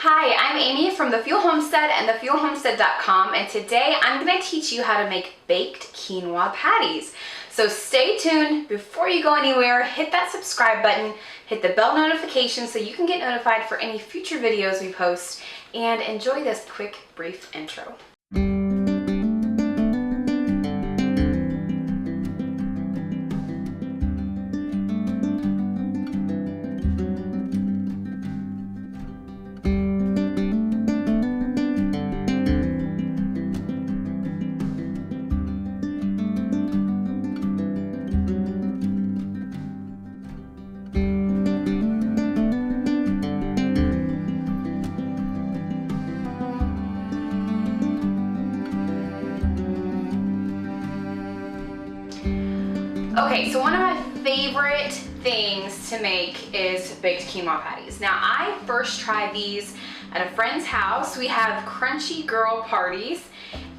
Hi, I'm Amy from The Fuel Homestead and thefuelhomestead.com, and today I'm going to teach you how to make baked quinoa patties. So stay tuned. Before you go anywhere, hit that subscribe button, hit the bell notification so you can get notified for any future videos we post, and enjoy this quick, brief intro. Okay, so one of my favorite things to make is baked quinoa patties. Now, I first tried these at a friend's house. We have crunchy girl parties,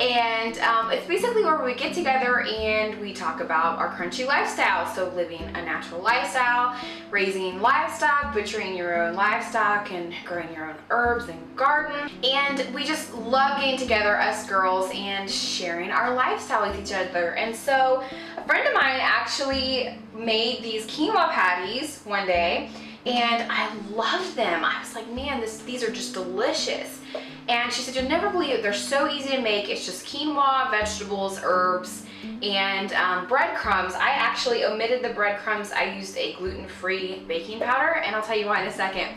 and it's basically where we get together and we talk about our crunchy lifestyle. So living a natural lifestyle, raising livestock, butchering your own livestock, and growing your own herbs and garden. And we just love getting together, us girls, and sharing our lifestyle with each other. And so a friend of mine actually made these quinoa patties one day, and I loved them. I was like, man, these are just delicious. And she said, you'll never believe it, they're so easy to make. It's just quinoa, vegetables, herbs, and breadcrumbs. I actually omitted the breadcrumbs. I used a gluten-free baking powder, and I'll tell you why in a second.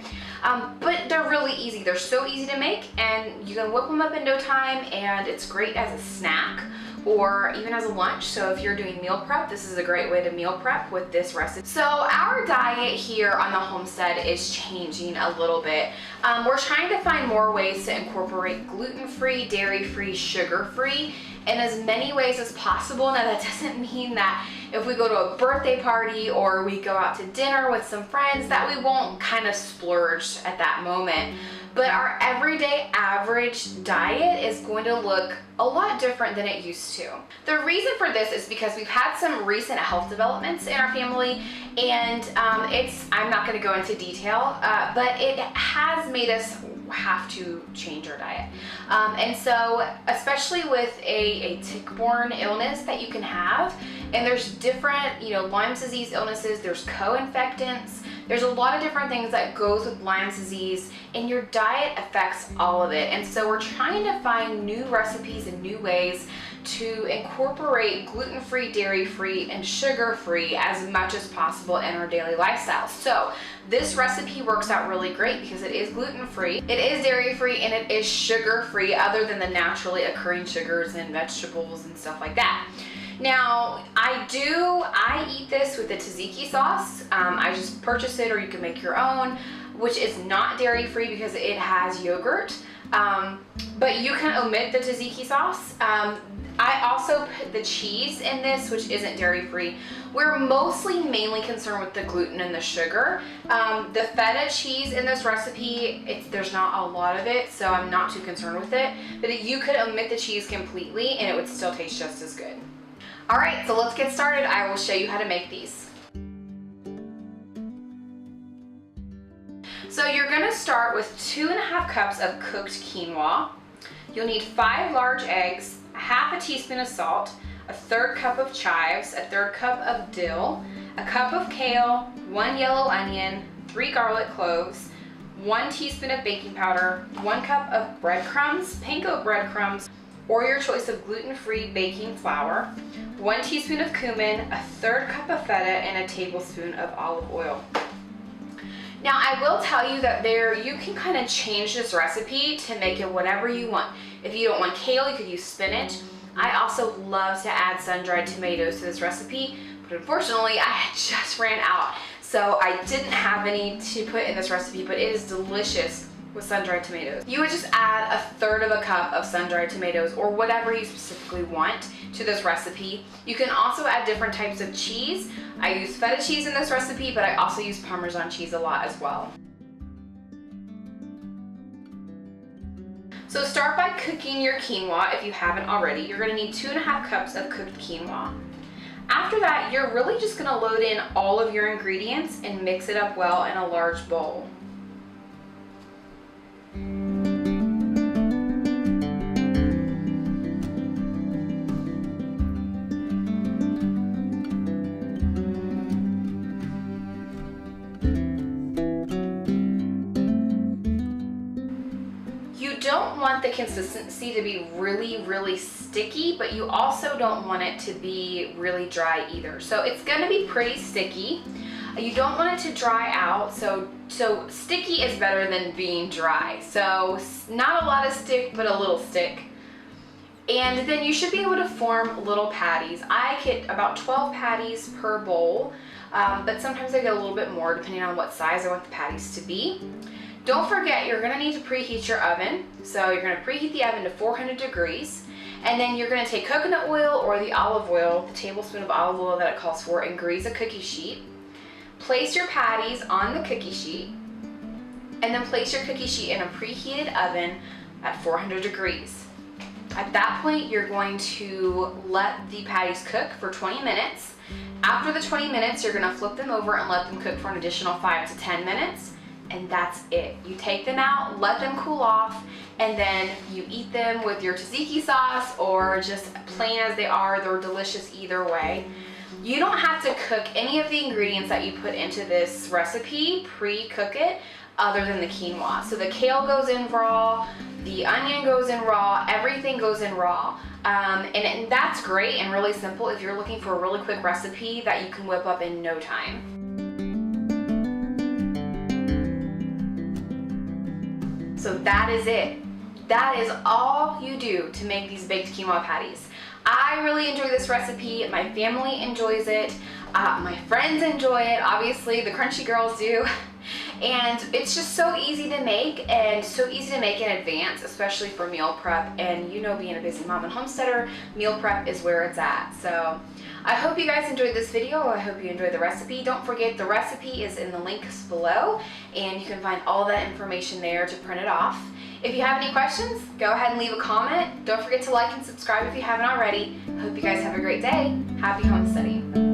But they're really easy. They're so easy to make, and you can whip them up in no time, and it's great as a snack or even as a lunch. So if you're doing meal prep, this is a great way to meal prep with this recipe. So our diet here on the homestead is changing a little bit. We're trying to find more ways to incorporate gluten-free, dairy-free, sugar-free in as many ways as possible. Now, that doesn't mean that if we go to a birthday party or we go out to dinner with some friends that we won't kind of splurge at that moment. But our everyday average diet is going to look a lot different than it used to. The reason for this is because we've had some recent health developments in our family, and I'm not going to go into detail, but it has made us have to change our diet. And so, especially with a tick-borne illness that you can have, and there's different, Lyme's disease illnesses, there's co-infectants, there's a lot of different things that goes with Lyme's disease, and your diet affects all of it. And so we're trying to find new recipes and new ways to incorporate gluten-free, dairy-free, and sugar-free as much as possible in our daily lifestyle. So this recipe works out really great because it is gluten-free, it is dairy-free, and it is sugar-free, other than the naturally occurring sugars in vegetables and stuff like that. Now, I eat this with the tzatziki sauce. I just purchase it, or you can make your own, which is not dairy-free because it has yogurt. But you can omit the tzatziki sauce. I also put the cheese in this, which isn't dairy-free. We're mainly concerned with the gluten and the sugar. The feta cheese in this recipe, there's not a lot of it, so I'm not too concerned with it. But you could omit the cheese completely and it would still taste just as good. All right, so let's get started. I will show you how to make these. So you're gonna start with 2½ cups of cooked quinoa. You'll need 5 large eggs, ½ teaspoon of salt, 1/3 cup of chives, 1/3 cup of dill, 1 cup of kale, 1 yellow onion, 3 garlic cloves, 1 teaspoon of baking powder, 1 cup of breadcrumbs, panko breadcrumbs, or your choice of gluten-free baking flour, 1 teaspoon of cumin, 1/3 cup of feta, and a tablespoon of olive oil. Now, I will tell you that you can kind of change this recipe to make it whatever you want. If you don't want kale, you could use spinach. I also love to add sun-dried tomatoes to this recipe, but unfortunately, I just ran out. So I didn't have any to put in this recipe, but it is delicious with sun-dried tomatoes. You would just add 1/3 cup of sun-dried tomatoes, or whatever you specifically want, to this recipe. You can also add different types of cheese. I use feta cheese in this recipe, but I also use Parmesan cheese a lot as well. So start by cooking your quinoa if you haven't already. You're gonna need 2½ cups of cooked quinoa. After that, you're really just gonna load in all of your ingredients and mix it up well in a large bowl. You don't want the consistency to be really, really sticky, but you also don't want it to be really dry either. So it's gonna be pretty sticky. You don't want it to dry out, so sticky is better than being dry. So not a lot of stick, but a little stick. And then you should be able to form little patties. I get about 12 patties per bowl, but sometimes I get a little bit more depending on what size I want the patties to be. Don't forget, you're gonna need to preheat your oven. So you're gonna preheat the oven to 400 degrees, and then you're gonna take coconut oil or the olive oil, the tablespoon of olive oil that it calls for, and grease a cookie sheet. Place your patties on the cookie sheet, and then place your cookie sheet in a preheated oven at 400 degrees. At that point, you're going to let the patties cook for 20 minutes. After the 20 minutes, you're gonna flip them over and let them cook for an additional 5 to 10 minutes, and that's it. You take them out, let them cool off, and then you eat them with your tzatziki sauce or just plain as they are. They're delicious either way. You don't have to cook any of the ingredients that you put into this recipe, pre-cook it, other than the quinoa. So the kale goes in raw, the onion goes in raw, everything goes in raw. And that's great and really simple if you're looking for a really quick recipe that you can whip up in no time. So that is it. That is all you do to make these baked quinoa patties. I really enjoy this recipe. My family enjoys it. My friends enjoy it. Obviously, the crunchy girls do. And it's just so easy to make, and so easy to make in advance, especially for meal prep. And you know, being a busy mom and homesteader, meal prep is where it's at. So I hope you guys enjoyed this video. I hope you enjoyed the recipe. Don't forget, the recipe is in the links below, and you can find all that information there to print it off. If you have any questions, go ahead and leave a comment. Don't forget to like and subscribe if you haven't already. I hope you guys have a great day. Happy homesteading.